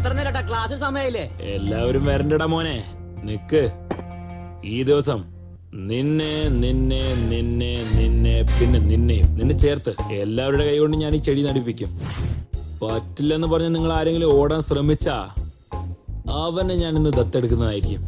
എത്ര നേരട്ടാ ക്ലാസ് സമയമില്ലേ? എല്ലാവരും വരണ്ടടാ മോനെ, നിക്ക്. ഈ ദിവസം നിന്നെ നിന്നെ നിന്നെ നിന്നെ പിന്നെ നിന്നെ ചേർത്ത് എല്ലാവരുടെ കൈ കൊണ്ട് ഞാൻ ഈ ചെടി നടിപ്പിക്കും. പറ്റില്ലെന്ന് പറഞ്ഞ് നിങ്ങൾ ആരെങ്കിലും ഓടാൻ ശ്രമിച്ചാ അവനെ ഞാൻ ഇന്ന് ദത്തെടുക്കുന്നതായിരിക്കും.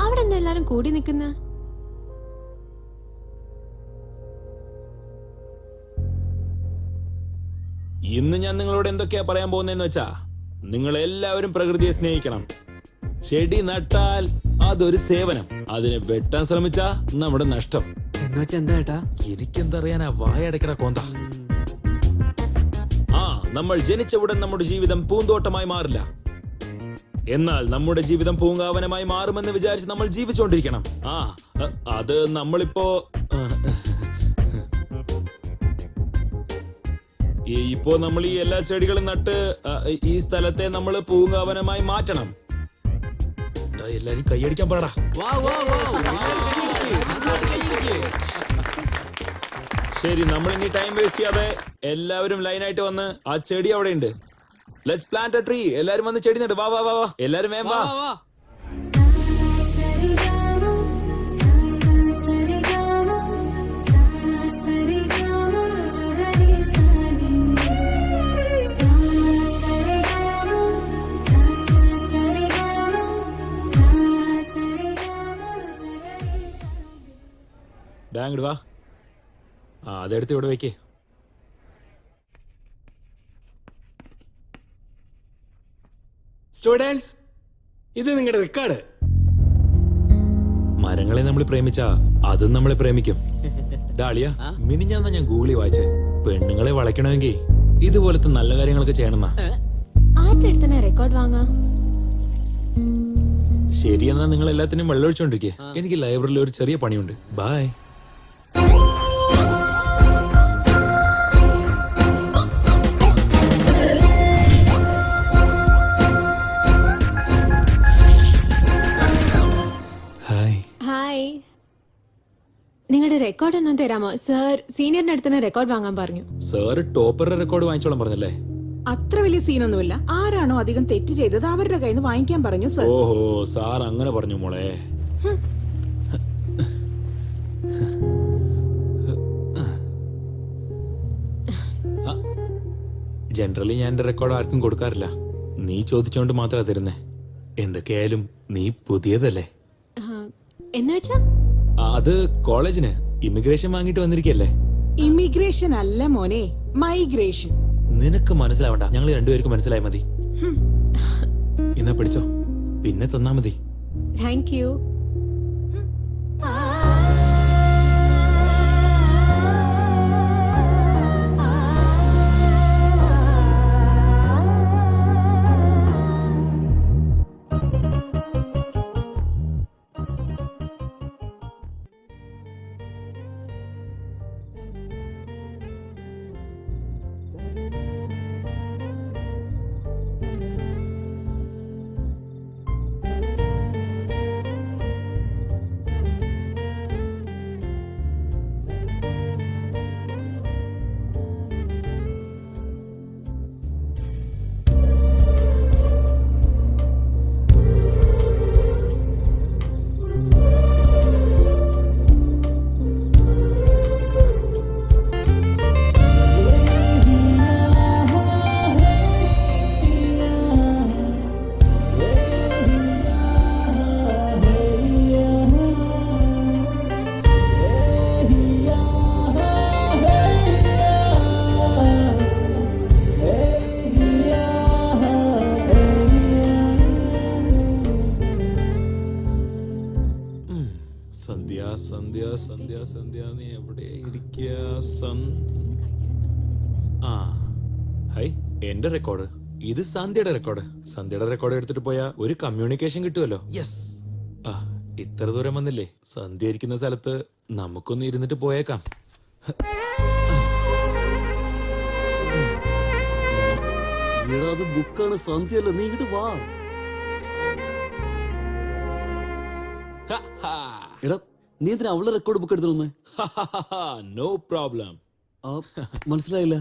അവിടെ എന്താ എല്ലാരും കൂടി നിക്കുന്ന? ഇന്ന് ഞാൻ നിങ്ങളോട് എന്തൊക്കെയാ പറയാൻ പോകുന്നതെന്ന് വെച്ചാ, നിങ്ങൾ എല്ലാവരും പ്രകൃതിയെ സ്നേഹിക്കണം. ചെടി നട്ടാൽ അതൊരു സേവനം, അതിനെ വെട്ടാൻ ശ്രമിച്ചാ നമ്മുടെ നഷ്ടം. എനിക്കെന്തറിയാനാ, വായടക്കട കോന്ത. നമ്മൾ ജനിച്ച ഉടൻ നമ്മുടെ ജീവിതം പൂന്തോട്ടമായി മാറില്ല. എന്നാൽ നമ്മുടെ ജീവിതം പൂങ്കാവനമായി മാറുമെന്ന് വിചാരിച്ച് നമ്മൾ ജീവിച്ചുകൊണ്ടിരിക്കണം. അത് നമ്മളിപ്പോ നമ്മൾ ഈ എല്ലാ ചെടികളും നട്ട് ഈ സ്ഥലത്തെ നമ്മൾ പൂങ്കാവനമായി മാറ്റണം. എല്ലാരും കൈയടിക്കാൻ പാടാ. ശരി, നമ്മൾ ഇനി ടൈം വേസ്റ്റ് ചെയ്യാതെ എല്ലാവരും ലൈനായിട്ട് വന്ന് ആ ചെടി അവിടെ ഉണ്ട്. Let's plant A tree. എല്ലാരും വന്ന് ചെടി നട്ട്. വാ വാ വാ വാ, എല്ലാരും വേം വാ. ഡാങ്ങട് വാ. അതെടുത്ത് ഇവിടെ വെക്കേ. സ്റ്റുഡൻസ്, ഇത് നിങ്ങളുടെ റെക്കോർഡ്. മരങ്ങളെ നമ്മൾ പ്രേമിച്ചാ അതും നമ്മളെ പ്രേമിക്കും. ഡാളിയ, മിനിഞ്ഞാന്നാ ഞാൻ ഗൂഗിളിൽ വായിച്ചേ, പെണ്ണുങ്ങളെ വളയ്ക്കണമെങ്കിൽ ഇതുപോലത്തെ നല്ല കാര്യങ്ങളൊക്കെ ചെയ്യണമെന്നാ. റെക്കോർഡ് വാങ്ങാ. ശരിയെന്നാ നിങ്ങൾ എല്ലാത്തിനും വെള്ളമൊഴിച്ചോണ്ടിരിക്കേ. എനിക്ക് ലൈബ്രറിയിൽ ഒരു ചെറിയ പണിയുണ്ട്. ബൈ. നിങ്ങളുടെ റെക്കോർഡ് ഒന്നും തരാമോ സർ? സീനിയറിന്റെ അടുത്ത് റെക്കോർഡ് വാങ്ങാൻ പറഞ്ഞു. സാർ ടോപ്പറുടെ റെക്കോർഡ് വാങ്ങിച്ചോളാം പറഞ്ഞല്ലേ? അത്ര വലിയ സീനൊന്നുമില്ല. ആരാണോ അധികം തെറ്റ് ചെയ്തത് അവരുടെ കയ്യിൽ നിന്ന് വാങ്ങിക്കാൻ പറഞ്ഞു സർ. ഓഹോ, സാർ അങ്ങനെ പറഞ്ഞു മോളെ. ജനറലി ഞാൻ എന്റെ റെക്കോർഡ് ആർക്കും കൊടുക്കാറില്ല. നീ ചോദിച്ചോണ്ട് മാത്രമാ തരുന്നേ. എന്തൊക്കെയായാലും നീ പുതിയതല്ലേ. എന്ന് വെച്ചാ അത് കോളേജിന് ഇമിഗ്രേഷൻ വാങ്ങിട്ട് വന്നിരിക്കല്ലേ. ഇമിഗ്രേഷൻ അല്ല മോനെ, മൈഗ്രേഷൻ. നിനക്ക് മനസ്സിലാവണ്ട, ഞങ്ങൾ രണ്ടുപേർക്ക് മനസ്സിലായ മതി. എന്നാ പിടിച്ചോ, പിന്നെ തന്നാ മതി. Thank you. സന്ധ്യ സന്ധ്യ സന്ധ്യ, നീ എവിടെ ഇരിക്കുക? ഹൈ, എന്റെ റെക്കോർഡ്. ഇത് സന്ധ്യയുടെ റെക്കോർഡ്. സന്ധ്യയുടെ റെക്കോർഡ് എടുത്തിട്ട് പോയാ ഒരു കമ്മ്യൂണിക്കേഷൻ കിട്ടുമല്ലോ. യെസ്. ഇത്ര ദൂരം വന്നില്ലേ, സന്ധ്യ ഇരിക്കുന്ന സ്ഥലത്ത് നമുക്കൊന്ന് ഇരുന്നിട്ട് പോയേക്കാം. ബുക്കാണ്, സന്ധ്യല്ല. നീ ഇങ്ങോട്ട് വാ. എടാ, നീ എന്തിനാ അവളുടെ റെക്കോർഡ് ബുക്ക് എടുത്തിരുന്നേ? No problem. മനസ്സിലായില്ല.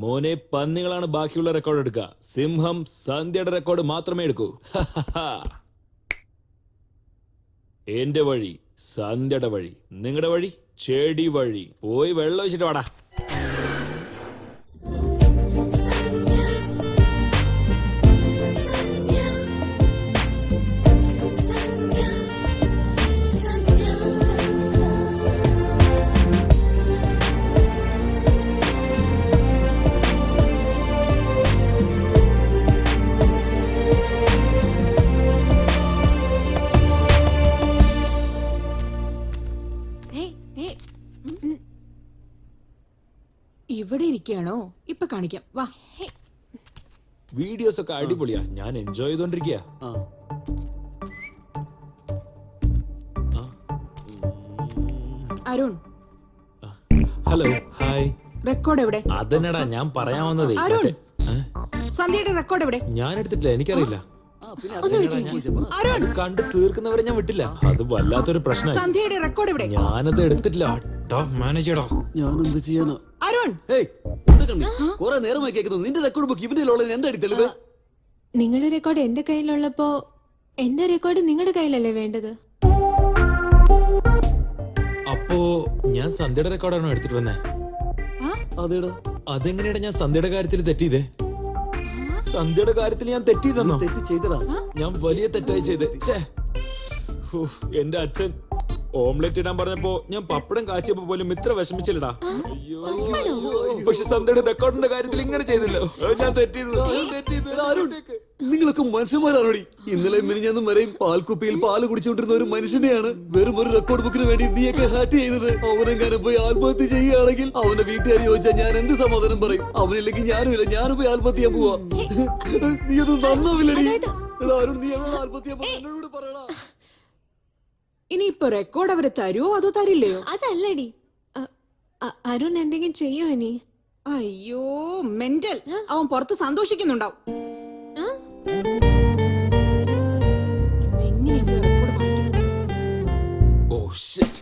മോനെ പന്നികളാണ് ബാക്കിയുള്ള റെക്കോർഡ് എടുക്കുക. സിംഹം സന്ധ്യയുടെ റെക്കോർഡ് മാത്രമേ എടുക്കൂ. എന്റെ വഴി സന്ധ്യയുടെ വഴി, നിങ്ങളുടെ വഴി ചെടി വഴി. പോയി വെള്ളം വെച്ചിട്ട് വാടാ. ഇവിടെ ഇരിക്കുകയാണോ? ഇപ്പൊ കാണിക്കാം, വാ. വീഡിയോസ് ഒക്കെ അടിപൊളിയാ, ഞാൻ എൻജോയ് ചെയ്തോണ്ടിരിക്കുക. ആ അരുൺ, ഹലോ, ഹായ്. റെക്കോർഡ് എവിടെ? അതെന്നടാ ഞാൻ പറയാൻ വന്നതേ. അരുൺ. ഏ? സന്ധ്യയുടെ റെക്കോർഡ് എവിടെ? ഞാൻ എടുത്തിട്ടില്ല, എനിക്കറിയില്ല. പിന്നെ അതെങ്ങനെയാ ചോദിച്ചേ? പറ. അരുൺ, കണ്ട് തീർക്കുന്നവരെ ഞാൻ വിട്ടില്ല. അത് വല്ലാത്തൊരു പ്രശ്നമായി. സന്ധ്യയുടെ റെക്കോർഡ് എവിടെ? ഞാനത് എടുത്തിട്ടില്ല. മാനേജ് ചെയ്യടോ. ഞാൻ എന്ത് ചെയ്യാനാ? അരുൺ, ഹേയ്, എന്താ കണ്ണി? കുറെ നേരമായി കേൾക്കുന്നു. നിന്റെ റെക്കോർഡ് ബുക്ക് ഇവന്റെ ഉള്ളത് എന്താ തെളിവ്? നിങ്ങളുടെ റെക്കോർഡ് എന്റെ കയ്യിലുള്ളപ്പോ എന്റെ റെക്കോർഡ് നിങ്ങളുടെ കയ്യിലല്ലേ വേണ്ടത്? അപ്പോ ഞാൻ സന്ധ്യയുടെ റെക്കോർഡാണോ എടുത്തിട്ട് വന്നേ? അതേടാ, അതെങ്ങനെയാടാ ഞാൻ സന്ധ്യയുടെ കാര്യത്തിൽ തെറ്റിയതേ? സന്ധ്യയുടെ കാര്യത്തിൽ ഞാൻ തെറ്റിയതെന്നോ? തെറ്റ് ചെയ്തടാ. ഞാൻ വലിയ തെറ്റായി ചെയ്തേ. ഛേ. ഹൂ, എന്റെ അച്ഛൻ ഓംലെറ്റ് ഇടാൻ പറഞ്ഞപ്പോ ഞാൻ പപ്പടം കാച്ചിയപ്പോ പോലും ഇത്ര വിഷമിച്ചില്ലടാ. അയ്യോ. പക്ഷെ സന്ധ്യയുടെ റെക്കോർഡിന്റെ കാര്യത്തിൽ ഇങ്ങനെ ചെയ്തില്ലോ. ഞാൻ തെറ്റിയത്. നിങ്ങളൊക്കെ മനുഷ്യന്മാരാണോടി? ഇന്നലെ മിനിഞ്ഞാന്നും വരെയും പാൽക്കുപ്പിയിൽ പാല് കുടിച്ചുകൊണ്ടിരുന്ന ഒരു മനുഷ്യനെയാണ് വെറും ഒരു റെക്കോർഡ് ബുക്കിന് വേണ്ടി നീയൊക്കെ ഹാറ്റ് ചെയ്തത്. അവനെങ്ങാനും പോയി ആത്മഹത്യ ചെയ്യുകയാണെങ്കിൽ അവന്റെ വീട്ടുകാർ ചോദിച്ചാൽ ഞാൻ എന്ത് സമാധാനം പറയും? അവനില്ലെങ്കിൽ ഞാനുമില്ല, ഞാനും പോയി ആത്മഹത്യ ചെയ്യാൻ പോവാ. നീ അത് നന്നാവില്ലടി. എടാ അരുൺ, നീ എവിടെ ആത്മഹത്യ ചെയ്യാൻ പോവാ? എന്നോട് പറയടാ. ഇനിയിപ്പൊ റെക്കോർഡ് അവര് തരുവോ അതോ തരില്ലയോ? അതല്ലടി, അരുൺ എന്തെങ്കിലും ചെയ്യോ ഇനി? അയ്യോ മെന്റൽ, അവൻ പുറത്ത് സന്തോഷിക്കുന്നുണ്ടാവും. ആ? ഇന്ന് എങ്ങനെയെങ്കിലും റെക്കോർഡ് വാങ്ങിക്കണം. Oh shit.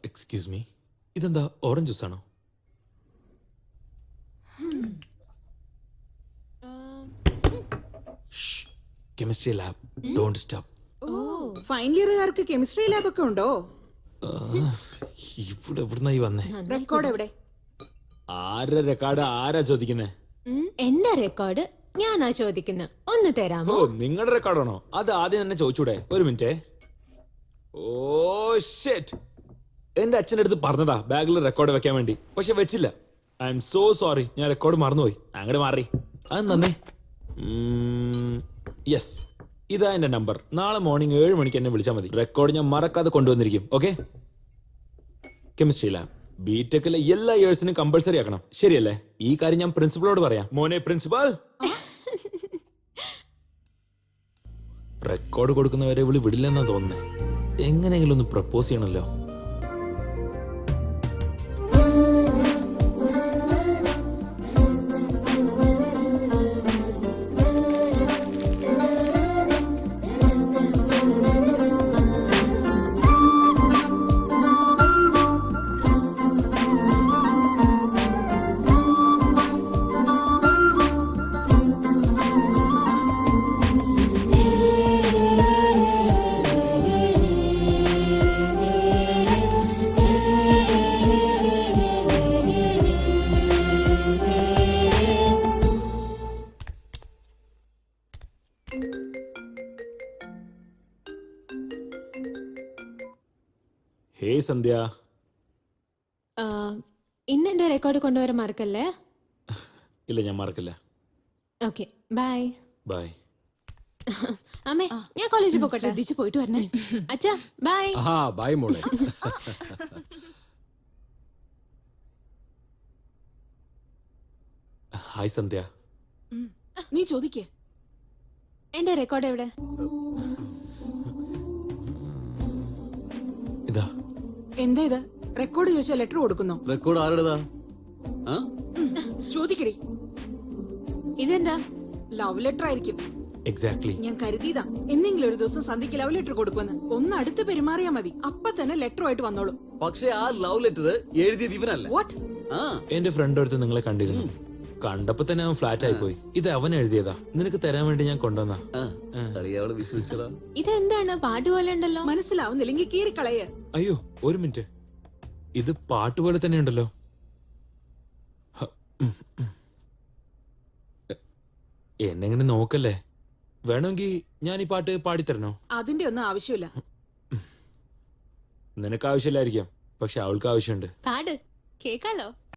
എക്സ്ക്യൂസ് മീ, ഇതെന്താ ഓറഞ്ച് ജ്യൂസ് ആണോ? Chemistry lab, don't stop. Final ഇയറുകാർക്ക് കെമിസ്ട്രി ലാബ് ഒക്കെ ഉണ്ടോ? ഇവിടെ എവിടുന്നായി വന്നേ? റെക്കോർഡ് എവിടെ? ആരുടെ റെക്കോർഡ് ആരാ ചോദിക്കുന്നേ? എന്റെ റെക്കോർഡ് ഞാനാ ചോദിക്കുന്നത്, ഒന്ന് തരാമോ? ഓ, നിങ്ങളുടെ റെക്കോർഡാണോ? അത് ആദ്യം തന്നെ ചോദിച്ചൂടെ? ഒരു മിനിറ്റ്. ഓ ഷിറ്റ്, എന്റെ അച്ഛൻ്റെ അടുത്ത് പറഞ്ഞതാ ബാഗിൽ റെക്കോർഡ് വെക്കാൻ വേണ്ടി, പക്ഷെ വെച്ചില്ല. ഐ എം സോ സോറി, ഞാൻ റെക്കോർഡ് മറന്നുപോയി. അങ്ങോട്ട് മാറി. അത് നന്നേ. യെസ്, ഇതാ എന്റെ നമ്പർ. നാളെ മോർണിംഗ് 7 മണിക്ക് എന്നെ വിളിച്ചാൽ മതി. റെക്കോർഡ് ഞാൻ മറക്കാതെ കൊണ്ടുവന്നിരിക്കും. ഓക്കെ? കെമിസ്ട്രി ലാബ് ബിടെക്കിലെ എല്ലാ ഇയേഴ്സിനും കമ്പൾസറി ആക്കണം, ശരിയല്ലേ? ഈ കാര്യം ഞാൻ പ്രിൻസിപ്പളോട് പറയാം. മോനെ പ്രിൻസിപ്പൽ, റെക്കോർഡ് കൊടുക്കുന്നവരെ വിളി വിടില്ലെന്നാ തോന്നുന്നേ. എങ്ങനെയെങ്കിലും ഒന്ന് പ്രപ്പോസ് ചെയ്യണല്ലോ. ഹേ സന്ധ്യ. ഇന്ന് എന്റെ റെക്കോർഡ് കൊണ്ടുവരാൻ മറക്കല്ലേ? ഇല്ല, ഞാൻ മറക്കില്ല. Okay, bye. ബൈ. അമ്മേ, ഞാൻ കോളേജിൽ പോകട്ടെ. ശ്രദ്ധിച്ചു പോയിട്ട് വരണേ. അച്ഛാ, ബൈ. ആ ബൈ മോളെ. ഹായ് സന്ധ്യ. നീ ചോദിക്കേ. എന്റെ റെക്കോർഡ് എവിടെ? ഇതാ. എന്താ ഇത്? റെക്കോർഡ് ചോദിച്ചാൽ ലെറ്റർ കൊടുക്കുന്നോ? റെക്കോർഡ് ആരുടേതാ? ചോദിക്കടി. ഇതെന്താ? ലവ് ലെറ്റർ ആയിരിക്കും. എക്സാക്ട്ലി. ഞാൻ കരുതിയതാ എന്നെങ്കിലും ഒരു ദിവസം സന്ധ്യക്ക് ലവ് ലെറ്റർ കൊടുക്കുമെന്ന്. ഒന്ന് അടുത്ത് പെരുമാറിയാ മതി, അപ്പൊ തന്നെ ലെറ്ററുമായിട്ട് വന്നോളും. പക്ഷെ ആ ലവ് ലെറ്റർ എഴുതിയത് ഇവനല്ല. വാട്ട്? ആ എന്റെ ഫ്രണ്ട് അടുത്ത് നിങ്ങളെ കണ്ടിരുന്നു. കണ്ടപ്പോ തന്നെ അവൻ ഫ്ലാറ്റ് ആയി പോയി. ഇത് അവൻ എഴുതിയതാ, നിനക്ക് തരാൻ വേണ്ടി ഞാൻ കൊണ്ടുവന്നാ. അറിയാവളെ വിശ്വസിച്ചടാ. ഇതെന്താണ് പാട്ട് പോലെ ഉണ്ടല്ലോ? മനസ്സിലാവുന്നില്ലെങ്കിൽ കീറിക്കളയ. അയ്യോ ഒരു മിനിറ്റ്, ഇത് പാട്ട് പോലെ തന്നെ ഉണ്ടല്ലോ. എന്നെങ്ങനെ നോക്കല്ലേ. വേണമെങ്കിൽ ഞാൻ ഈ പാട്ട് പാടിത്തരണോ? അതിന്റെ ഒന്നും ആവശ്യമില്ല. നിനക്ക് ആവശ്യമില്ലായിരിക്കാം, പക്ഷെ അവൾക്ക് ആവശ്യമുണ്ട്. പാട് കേക്കാലോ.